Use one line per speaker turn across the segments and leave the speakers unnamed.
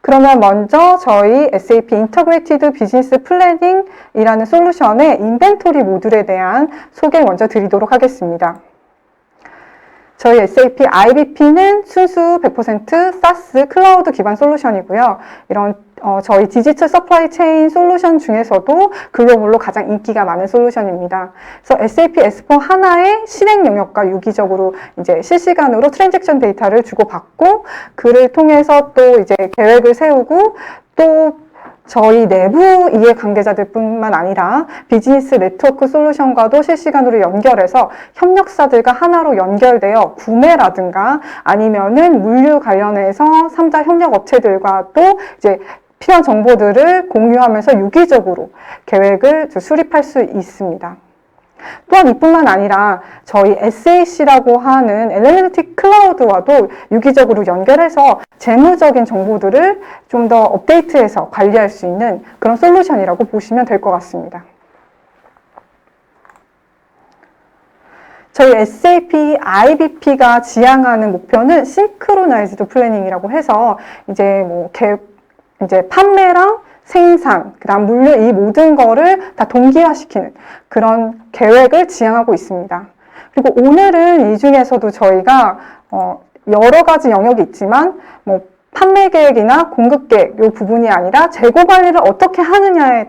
그러면 먼저 저희 SAP Integrated Business Planning이라는 솔루션의 인벤토리 모듈에 대한 소개 먼저 드리도록 하겠습니다. 저희 SAP IBP는 순수 100% SaaS 클라우드 기반 솔루션이고요. 이런 저희 디지털 서플라이 체인 솔루션 중에서도 글로벌로 가장 인기가 많은 솔루션입니다. 그래서 SAP S4 하나의 실행 영역과 유기적으로 이제 실시간으로 트랜잭션 데이터를 주고받고 그를 통해서 또 이제 계획을 세우고 또 저희 내부 이해 관계자들뿐만 아니라 비즈니스 네트워크 솔루션과도 실시간으로 연결해서 협력사들과 하나로 연결되어 구매라든가 아니면은 물류 관련해서 3자 협력 업체들과 또 이제 필요한 정보들을 공유하면서 유기적으로 계획을 수립할 수 있습니다. 또한 이뿐만 아니라 저희 SAC라고 하는 애널리틱 클라우드와도 유기적으로 연결해서 재무적인 정보들을 좀 더 업데이트해서 관리할 수 있는 그런 솔루션이라고 보시면 될 것 같습니다. 저희 SAP IBP가 지향하는 목표는 싱크로나이즈드 플래닝이라고 해서 이제 이제 판매랑 생산, 그다음 물류 이 모든 거를 다 동기화시키는 그런 계획을 지향하고 있습니다. 그리고 오늘은 이 중에서도 저희가 여러 가지 영역이 있지만 판매 계획이나 공급 계획 이 부분이 아니라 재고 관리를 어떻게 하느냐에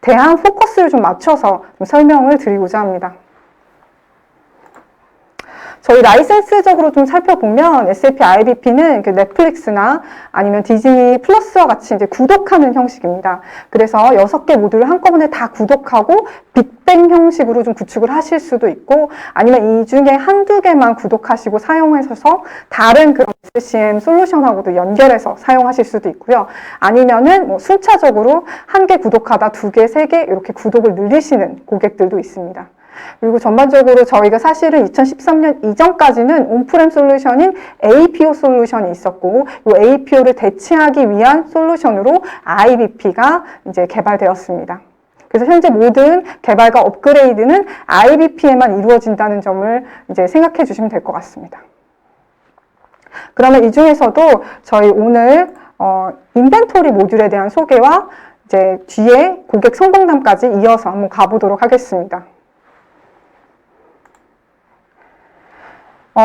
대한 포커스를 좀 맞춰서 좀 설명을 드리고자 합니다. 저희 라이센스적으로 좀 살펴보면 SAP IBP는 넷플릭스나 아니면 디즈니 플러스와 같이 이제 구독하는 형식입니다. 그래서 6개 모듈을 한꺼번에 다 구독하고 빅뱅 형식으로 좀 구축을 하실 수도 있고 아니면 이 중에 한두 개만 구독하시고 사용하셔서 다른 그런 SCM 솔루션하고도 연결해서 사용하실 수도 있고요. 아니면은 순차적으로 한 개 구독하다 2개, 3개 이렇게 구독을 늘리시는 고객들도 있습니다. 그리고 전반적으로 저희가 사실은 2013년 이전까지는 온프렘 솔루션인 APO 솔루션이 있었고, 이 APO를 대체하기 위한 솔루션으로 IBP가 이제 개발되었습니다. 그래서 현재 모든 개발과 업그레이드는 IBP에만 이루어진다는 점을 이제 생각해 주시면 될 것 같습니다. 그러면 이 중에서도 저희 오늘 인벤토리 모듈에 대한 소개와 이제 뒤에 고객 성공담까지 이어서 한번 가보도록 하겠습니다.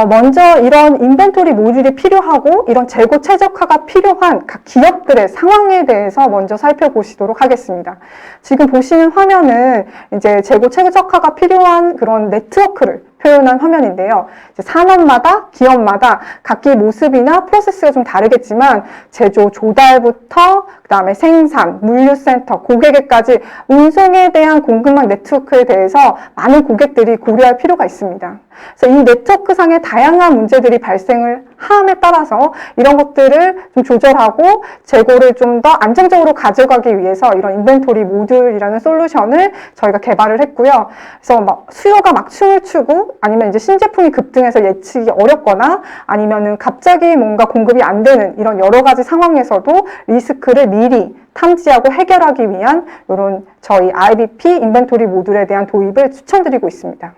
먼저 이런 인벤토리 모듈이 필요하고 이런 재고 최적화가 필요한 각 기업들의 상황에 대해서 먼저 살펴보시도록 하겠습니다. 지금 보시는 화면은 이제 재고 최적화가 필요한 그런 네트워크를 표현한 화면인데요. 이제 산업마다, 기업마다 각기 모습이나 프로세스가 좀 다르겠지만 제조, 조달부터 그다음에 생산, 물류센터, 고객에까지 운송에 대한 공급망 네트워크에 대해서 많은 고객들이 고려할 필요가 있습니다. 그래서 이 네트워크상의 다양한 문제들이 발생을 함에 따라서 이런 것들을 좀 조절하고 재고를 좀 더 안정적으로 가져가기 위해서 이런 인벤토리 모듈이라는 솔루션을 저희가 개발을 했고요. 그래서 수요가 막 춤을 추고 아니면 이제 신제품이 급등해서 예측이 어렵거나 아니면은 갑자기 뭔가 공급이 안 되는 이런 여러 가지 상황에서도 리스크를 미리 탐지하고 해결하기 위한 이런 저희 IBP 인벤토리 모듈에 대한 도입을 추천드리고 있습니다.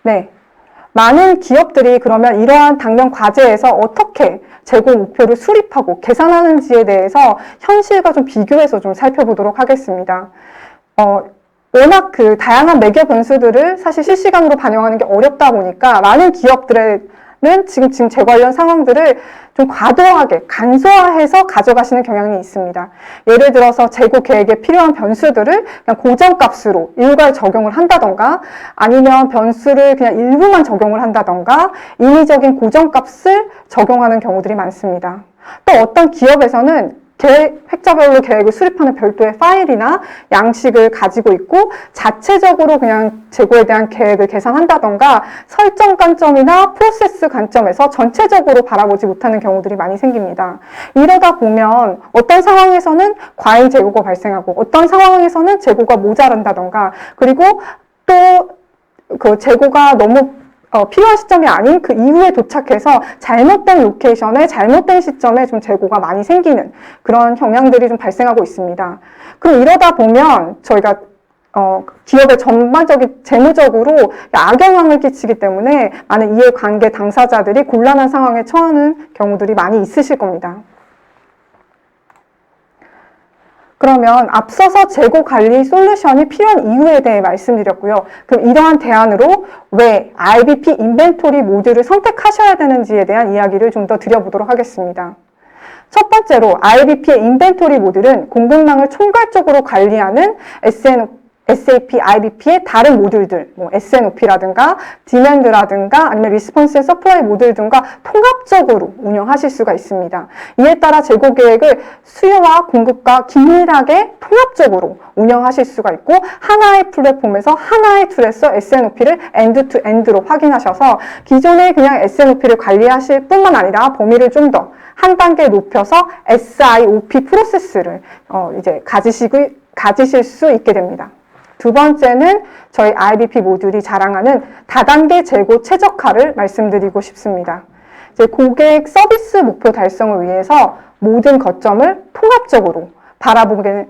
네. 많은 기업들이 그러면 이러한 당면 과제에서 어떻게 재고 목표를 수립하고 계산하는지에 대해서 현실과 좀 비교해서 좀 살펴보도록 하겠습니다. 워낙 그 다양한 매겨 변수들을 사실 실시간으로 반영하는 게 어렵다 보니까 많은 기업들의 지금 재고 관련 상황들을 좀 과도하게 간소화해서 가져가시는 경향이 있습니다. 예를 들어서 재고 계획에 필요한 변수들을 그냥 고정값으로 일괄 적용을 한다던가 아니면 변수를 그냥 일부만 적용을 한다던가 인위적인 고정값을 적용하는 경우들이 많습니다. 또 어떤 기업에서는 획자별로 계획을 수립하는 별도의 파일이나 양식을 가지고 있고 자체적으로 그냥 재고에 대한 계획을 계산한다던가 설정 관점이나 프로세스 관점에서 전체적으로 바라보지 못하는 경우들이 많이 생깁니다. 이러다 보면 어떤 상황에서는 과잉 재고가 발생하고 어떤 상황에서는 재고가 모자란다던가 그리고 또 그 재고가 너무 필요한 시점이 아닌 그 이후에 도착해서 잘못된 로케이션에 잘못된 시점에 좀 재고가 많이 생기는 그런 경향들이 좀 발생하고 있습니다. 그럼 이러다 보면 저희가 기업의 전반적인 재무적으로 악영향을 끼치기 때문에 많은 이해관계 당사자들이 곤란한 상황에 처하는 경우들이 많이 있으실 겁니다. 그러면 앞서서 재고 관리 솔루션이 필요한 이유에 대해 말씀드렸고요. 그럼 이러한 대안으로 왜 IBP 인벤토리 모듈을 선택하셔야 되는지에 대한 이야기를 좀 더 드려보도록 하겠습니다. 첫 번째로 IBP의 인벤토리 모듈은 공급망을 총괄적으로 관리하는 SAP IBP의 다른 모듈들, 뭐 S&OP라든가 디맨드라든가 아니면 리스폰스 앤 서플라이 모듈 등과 통합적으로 운영하실 수가 있습니다. 이에 따라 재고 계획을 수요와 공급과 긴밀하게 통합적으로 운영하실 수가 있고 하나의 플랫폼에서 하나의 툴에서 S&OP를 엔드 투 엔드로 확인하셔서 기존에 그냥 S&OP를 관리하실 뿐만 아니라 범위를 좀 더 한 단계 높여서 SIOP 프로세스를 이제 가지실 수 있게 됩니다. 두 번째는 저희 IBP 모듈이 자랑하는 다단계 재고 최적화를 말씀드리고 싶습니다. 이제 고객 서비스 목표 달성을 위해서 모든 거점을 통합적으로 바라보게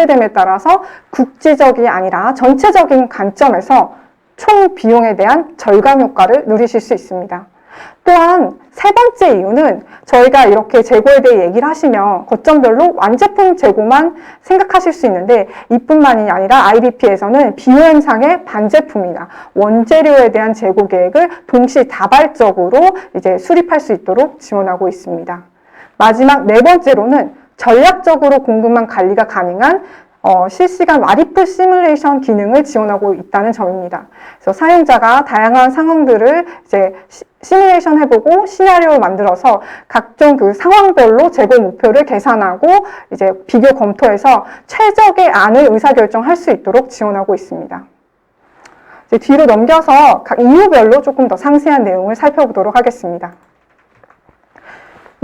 됨에 따라서 국지적이 아니라 전체적인 관점에서 총 비용에 대한 절감 효과를 누리실 수 있습니다. 또한 세 번째 이유는 저희가 이렇게 재고에 대해 얘기를 하시면 거점별로 완제품 재고만 생각하실 수 있는데 이뿐만이 아니라 IBP에서는 비효행상의 반제품이나 원재료에 대한 재고 계획을 동시다발적으로 이제 수립할 수 있도록 지원하고 있습니다. 마지막 네 번째로는 전략적으로 공급망 관리가 가능한 실시간 와리프 시뮬레이션 기능을 지원하고 있다는 점입니다. 그래서 사용자가 다양한 상황들을 이제 시뮬레이션 해보고 시나리오를 만들어서 각종 그 상황별로 재고 목표를 계산하고 이제 비교 검토해서 최적의 안을 의사결정할 수 있도록 지원하고 있습니다. 이제 뒤로 넘겨서 각 이유별로 조금 더 상세한 내용을 살펴보도록 하겠습니다.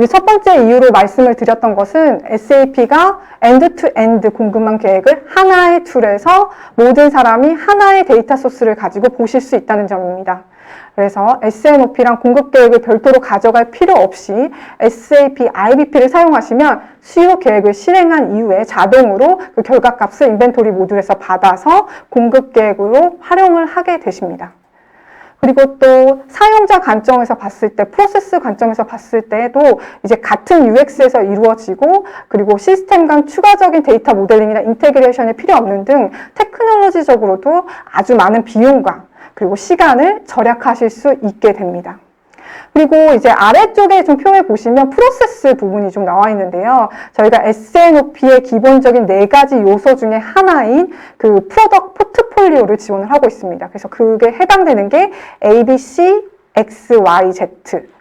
첫 번째 이유로 말씀을 드렸던 것은 SAP가 엔드-투-엔드 공급망 계획을 하나의 툴에서 모든 사람이 하나의 데이터 소스를 가지고 보실 수 있다는 점입니다. 그래서 S&OP랑 공급 계획을 별도로 가져갈 필요 없이 SAP IBP를 사용하시면 수요 계획을 실행한 이후에 자동으로 그 결과값을 인벤토리 모듈에서 받아서 공급 계획으로 활용을 하게 되십니다. 그리고 또 사용자 관점에서 봤을 때, 프로세스 관점에서 봤을 때도 이제 같은 UX에서 이루어지고 그리고 시스템 간 추가적인 데이터 모델링이나 인테그레이션이 필요 없는 등 테크놀로지적으로도 아주 많은 비용과 그리고 시간을 절약하실 수 있게 됩니다. 그리고 이제 아래쪽에 좀 표에 보시면 프로세스 부분이 좀 나와 있는데요. 저희가 S&OP의 기본적인 네 가지 요소 중에 하나인 그 프로덕트 포트폴리오를 지원을 하고 있습니다. 그래서 그게 해당되는 게 ABC, X, Y, Z,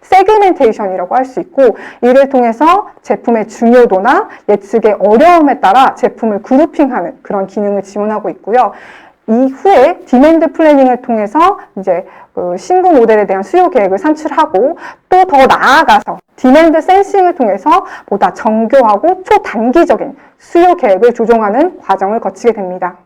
세그멘테이션이라고 할 수 있고 이를 통해서 제품의 중요도나 예측의 어려움에 따라 제품을 그룹핑하는 그런 기능을 지원하고 있고요. 이후에 디맨드 플래닝을 통해서 이제 신규 모델에 대한 수요 계획을 산출하고 또 더 나아가서 디맨드 센싱을 통해서 보다 정교하고 초단기적인 수요 계획을 조정하는 과정을 거치게 됩니다.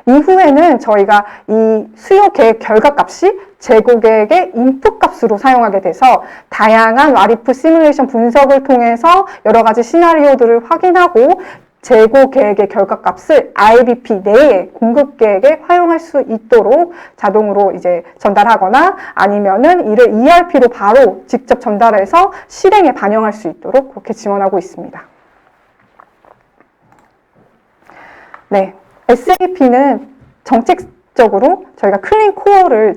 이후에는 저희가 이 수요 계획 결과값이 재고 계획의 인풋 값으로 사용하게 돼서 다양한 와리프 시뮬레이션 분석을 통해서 여러 가지 시나리오들을 확인하고 재고 계획의 결과값을 IBP 내에 공급 계획에 활용할 수 있도록 자동으로 이제 전달하거나 아니면은 이를 ERP로 바로 직접 전달해서 실행에 반영할 수 있도록 그렇게 지원하고 있습니다. 네, SAP는 정책적으로 저희가 클린 코어를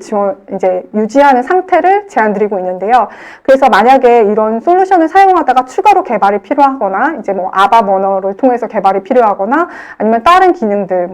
유지하는 상태를 제안드리고 있는데요. 그래서 만약에 이런 솔루션을 사용하다가 추가로 개발이 필요하거나, 이제 뭐 ABAP 언어를 통해서 개발이 필요하거나, 아니면 다른 기능들,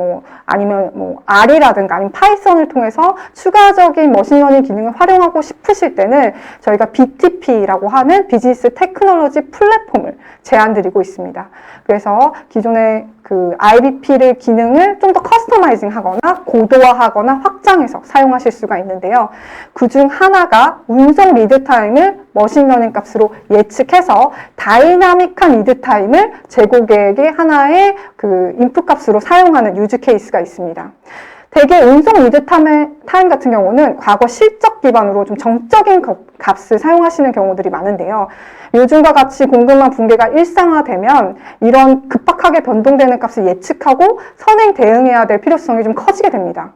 아니면 R이라든가 아니면 파이썬을 통해서 추가적인 머신러닝 기능을 활용하고 싶으실 때는 저희가 BTP라고 하는 비즈니스 테크놀로지 플랫폼을 제안드리고 있습니다. 그래서 기존의 그 IBP를 기능을 좀 더 커스터마이징 하거나 고도화하거나 확장해서 사용하실 수가 있는데요. 그중 하나가 운송 리드 타임을 머신러닝 값으로 예측해서 다이나믹한 리드 타임을 재고 계획의 하나의 그 인풋 값으로 사용하는 유즈 케이스가 있습니다. 대개 운송 리드 타임 같은 경우는 과거 실적 기반으로 좀 정적인 값을 사용하시는 경우들이 많은데요. 요즘과 같이 공급망 붕괴가 일상화되면 이런 급박하게 변동되는 값을 예측하고 선행 대응해야 될 필요성이 좀 커지게 됩니다.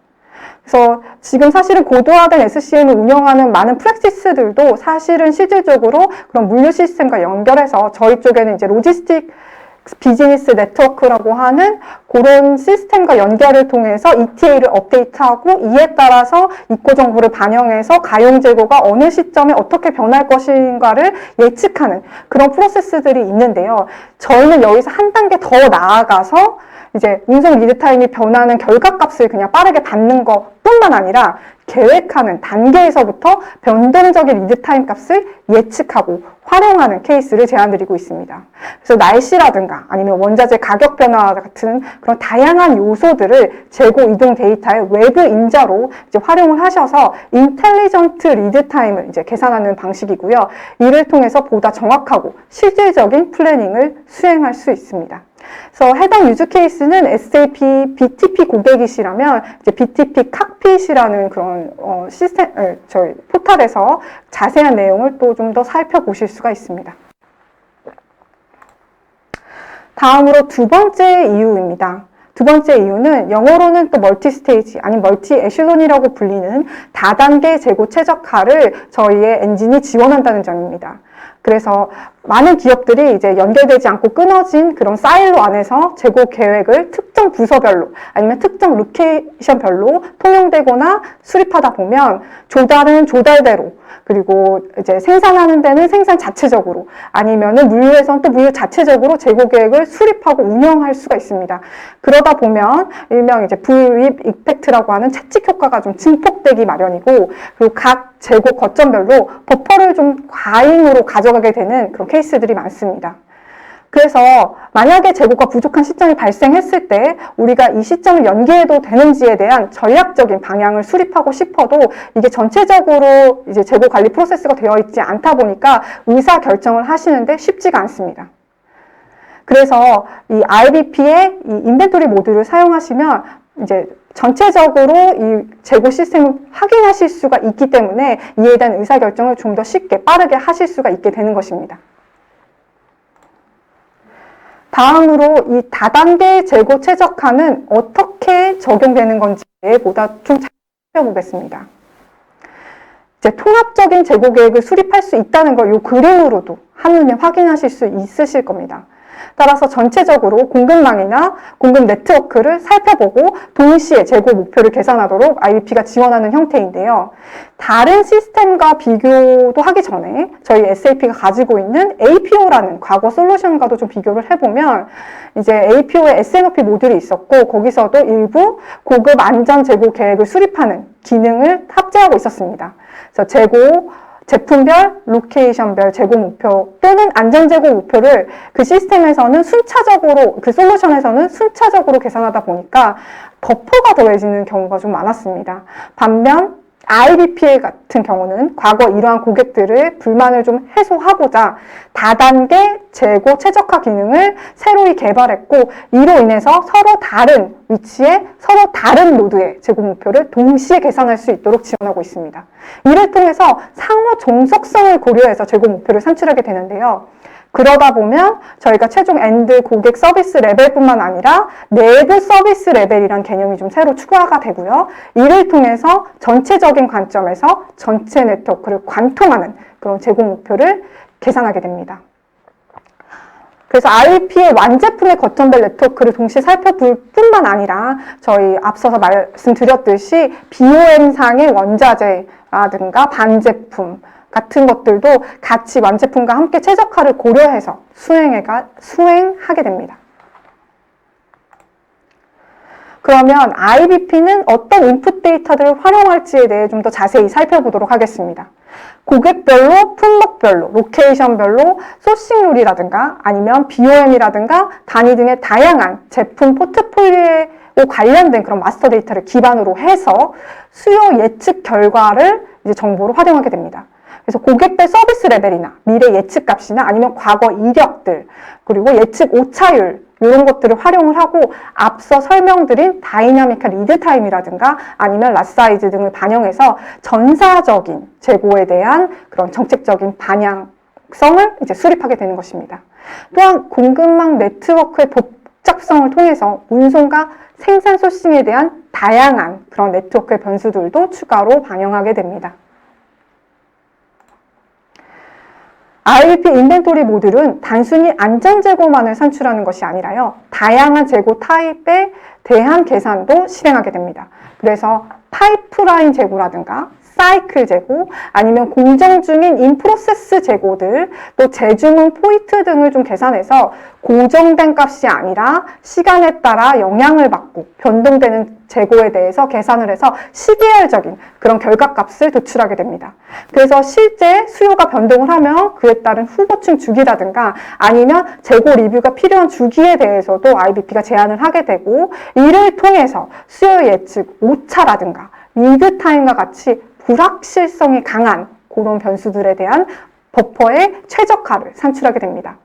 그래서 지금 사실은 고도화된 SCM을 운영하는 많은 프랙티스들도 사실은 실질적으로 그런 물류 시스템과 연결해서 저희 쪽에는 이제 로지스틱 비즈니스 네트워크라고 하는 그런 시스템과 연결을 통해서 ETA를 업데이트하고 이에 따라서 입고 정보를 반영해서 가용 재고가 어느 시점에 어떻게 변할 것인가를 예측하는 그런 프로세스들이 있는데요. 저희는 여기서 한 단계 더 나아가서 이제 운송 리드 타임이 변하는 결과값을 그냥 빠르게 받는 것뿐만 아니라 계획하는 단계에서부터 변동적인 리드 타임 값을 예측하고 활용하는 케이스를 제안드리고 있습니다. 그래서 날씨라든가 아니면 원자재 가격 변화 같은 그런 다양한 요소들을 재고 이동 데이터의 외부 인자로 이제 활용을 하셔서 인텔리전트 리드 타임을 이제 계산하는 방식이고요. 이를 통해서 보다 정확하고 실질적인 플래닝을 수행할 수 있습니다. 그래서 해당 유즈 케이스는 SAP BTP 고객이시라면 이제 BTP 칵핏이라는 그런 시스템 저희 포털에서 자세한 내용을 또 좀 더 살펴보실 수가 있습니다. 다음으로 두 번째 이유입니다. 두 번째 이유는 영어로는 또 멀티 스테이지 아니면 멀티 에슐론이라고 불리는 다단계 재고 최적화를 저희의 엔진이 지원한다는 점입니다. 그래서 많은 기업들이 이제 연결되지 않고 끊어진 그런 사일로 안에서 재고 계획을 특정 부서별로 아니면 특정 로케이션별로 통용되거나 수립하다 보면 조달은 조달대로 그리고 이제 생산하는 데는 생산 자체적으로 아니면은 물류에서는 또 물류 자체적으로 재고 계획을 수립하고 운영할 수가 있습니다. 그러다 보면 일명 이제 불이익 이펙트라고 하는 채찍 효과가 좀 증폭되기 마련이고 그리고 각 재고 거점별로 버퍼를 좀 과잉으로 가져가게 되는 그런 케이스들이 많습니다. 그래서 만약에 재고가 부족한 시점이 발생했을 때 우리가 이 시점을 연기해도 되는지에 대한 전략적인 방향을 수립하고 싶어도 이게 전체적으로 이제 재고 관리 프로세스가 되어 있지 않다 보니까 의사 결정을 하시는데 쉽지가 않습니다. 그래서 이 RBP의 이 인벤토리 모듈을 사용하시면 이제 전체적으로 이 재고 시스템을 확인하실 수가 있기 때문에 이에 대한 의사결정을 좀 더 쉽게 빠르게 하실 수가 있게 되는 것입니다. 다음으로 이 다단계 재고 최적화는 어떻게 적용되는 건지에 보다 좀 살펴보겠습니다. 이제 통합적인 재고 계획을 수립할 수 있다는 걸 이 그림으로도 한눈에 확인하실 수 있으실 겁니다. 따라서 전체적으로 공급망이나 공급 네트워크를 살펴보고 동시에 재고 목표를 계산하도록 IBP가 지원하는 형태인데요. 다른 시스템과 비교도 하기 전에 저희 SAP가 가지고 있는 APO라는 과거 솔루션과도 좀 비교를 해보면 이제 APO에 SNOP 모듈이 있었고 거기서도 일부 고급 안전 재고 계획을 수립하는 기능을 탑재하고 있었습니다. 그래서 재고 제품별, 로케이션별 재고 목표 또는 안전재고 목표를 그 시스템에서는 순차적으로, 그 솔루션에서는 순차적으로 계산하다 보니까 버퍼가 더해지는 경우가 좀 많았습니다. 반면 IBP 같은 경우는 과거 이러한 고객들의 불만을 좀 해소하고자 다단계 재고 최적화 기능을 새로이 개발했고 이로 인해서 서로 다른 위치에 서로 다른 노드의 재고 목표를 동시에 계산할 수 있도록 지원하고 있습니다. 이를 통해서 상호 종속성을 고려해서 재고 목표를 산출하게 되는데요. 그러다 보면 저희가 최종 엔드 고객 서비스 레벨뿐만 아니라 내부 서비스 레벨이란 개념이 좀 새로 추가가 되고요. 이를 통해서 전체적인 관점에서 전체 네트워크를 관통하는 그런 재고 목표를 계산하게 됩니다. 그래서 IBP의 완제품의 거점별 네트워크를 동시에 살펴볼 뿐만 아니라 저희 앞서서 말씀드렸듯이 BOM상의 원자재라든가 반제품 같은 것들도 같이 완제품과 함께 최적화를 고려해서 수행하게 됩니다. 그러면 IBP는 어떤 인풋 데이터들을 활용할지에 대해 좀 더 자세히 살펴보도록 하겠습니다. 고객별로, 품목별로, 로케이션별로 소싱 룰이라든가 아니면 BOM이라든가 단위 등의 다양한 제품 포트폴리오에 관련된 그런 마스터 데이터를 기반으로 해서 수요 예측 결과를 이제 정보로 활용하게 됩니다. 그래서 고객별 서비스 레벨이나 미래 예측 값이나 아니면 과거 이력들 그리고 예측 오차율 이런 것들을 활용을 하고 앞서 설명드린 다이나믹한 리드 타임이라든가 아니면 랏사이즈 등을 반영해서 전사적인 재고에 대한 그런 정책적인 방향성을 이제 수립하게 되는 것입니다. 또한 공급망 네트워크의 복잡성을 통해서 운송과 생산 소싱에 대한 다양한 그런 네트워크의 변수들도 추가로 반영하게 됩니다. IBP 인벤토리 모듈은 단순히 안전 재고만을 산출하는 것이 아니라요, 다양한 재고 타입에 대한 계산도 실행하게 됩니다. 그래서 파이프라인 재고라든가 사이클 재고, 아니면 공정 중인 인프로세스 재고들, 또 재주문 포인트 등을 좀 계산해서 고정된 값이 아니라 시간에 따라 영향을 받고 변동되는 재고에 대해서 계산을 해서 시계열적인 그런 결과값을 도출하게 됩니다. 그래서 실제 수요가 변동을 하면 그에 따른 후보층 주기라든가 아니면 재고 리뷰가 필요한 주기에 대해서도 IBP가 제안을 하게 되고, 이를 통해서 수요 예측 오차라든가 리드 타임과 같이 불확실성이 강한 그런 변수들에 대한 버퍼의 최적화를 산출하게 됩니다.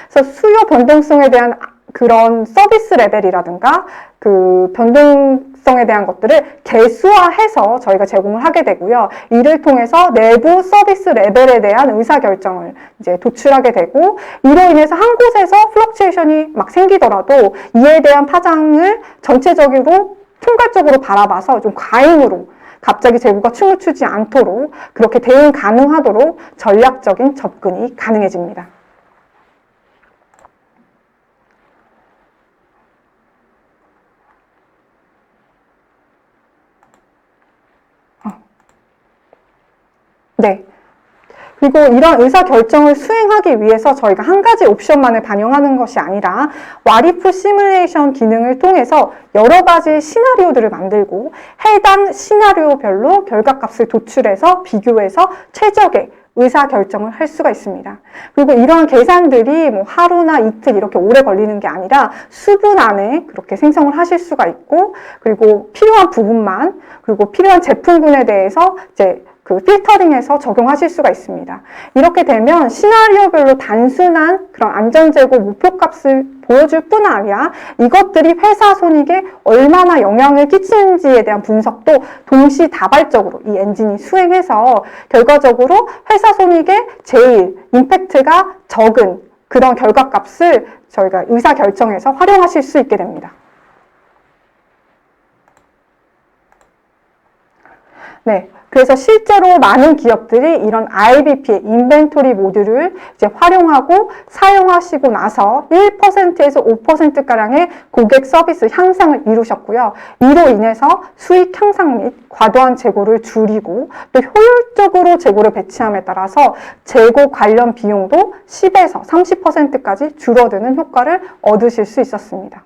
그래서 수요 변동성에 대한 그런 서비스 레벨이라든가 그 변동성에 대한 것들을 개수화해서 저희가 제공을 하게 되고요. 이를 통해서 내부 서비스 레벨에 대한 의사결정을 이제 도출하게 되고, 이로 인해서 한 곳에서 플럭추에이션이 막 생기더라도 이에 대한 파장을 전체적으로 총괄적으로 바라봐서 좀 과잉으로 갑자기 재고가 춤을 추지 않도록 그렇게 대응 가능하도록 전략적인 접근이 가능해집니다. 네. 그리고 이런 의사결정을 수행하기 위해서 저희가 한 가지 옵션만을 반영하는 것이 아니라 와리프 시뮬레이션 기능을 통해서 여러 가지 시나리오들을 만들고 해당 시나리오별로 결과값을 도출해서 비교해서 최적의 의사결정을 할 수가 있습니다. 그리고 이러한 계산들이 뭐 하루나 이틀 이렇게 오래 걸리는 게 아니라 수분 안에 그렇게 생성을 하실 수가 있고, 그리고 필요한 부분만, 그리고 필요한 제품군에 대해서 이제 그 필터링해서 적용하실 수가 있습니다. 이렇게 되면 시나리오별로 단순한 그런 안전재고 목표값을 보여줄 뿐 아니라 이것들이 회사 손익에 얼마나 영향을 끼치는지에 대한 분석도 동시다발적으로 이 엔진이 수행해서 결과적으로 회사 손익에 제일 임팩트가 적은 그런 결과값을 저희가 의사결정에서 활용하실 수 있게 됩니다. 네. 그래서 실제로 많은 기업들이 이런 IBP의 인벤토리 모듈을 이제 활용하고 사용하시고 나서 1%에서 5%가량의 고객 서비스 향상을 이루셨고요. 이로 인해서 수익 향상 및 과도한 재고를 줄이고 또 효율적으로 재고를 배치함에 따라서 재고 관련 비용도 10에서 30%까지 줄어드는 효과를 얻으실 수 있었습니다.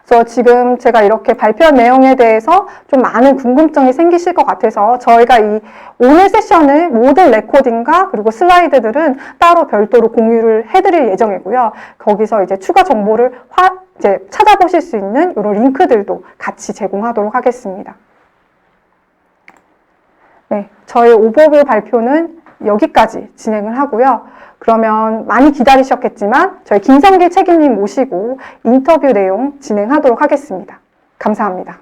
그래서 지금 제가 이렇게 발표한 내용에 대해서 좀 많은 궁금증이 생기실 것 같아서 저희가 이 오늘 세션을 모든 레코딩과 그리고 슬라이드들은 따로 별도로 공유를 해드릴 예정이고요. 거기서 이제 추가 정보를 이제 찾아보실 수 있는 이런 링크들도 같이 제공하도록 하겠습니다. 네, 저희 오버뷰 발표는 여기까지 진행을 하고요. 그러면 많이 기다리셨겠지만 저희 김성길 책임님 모시고 인터뷰 내용 진행하도록 하겠습니다. 감사합니다.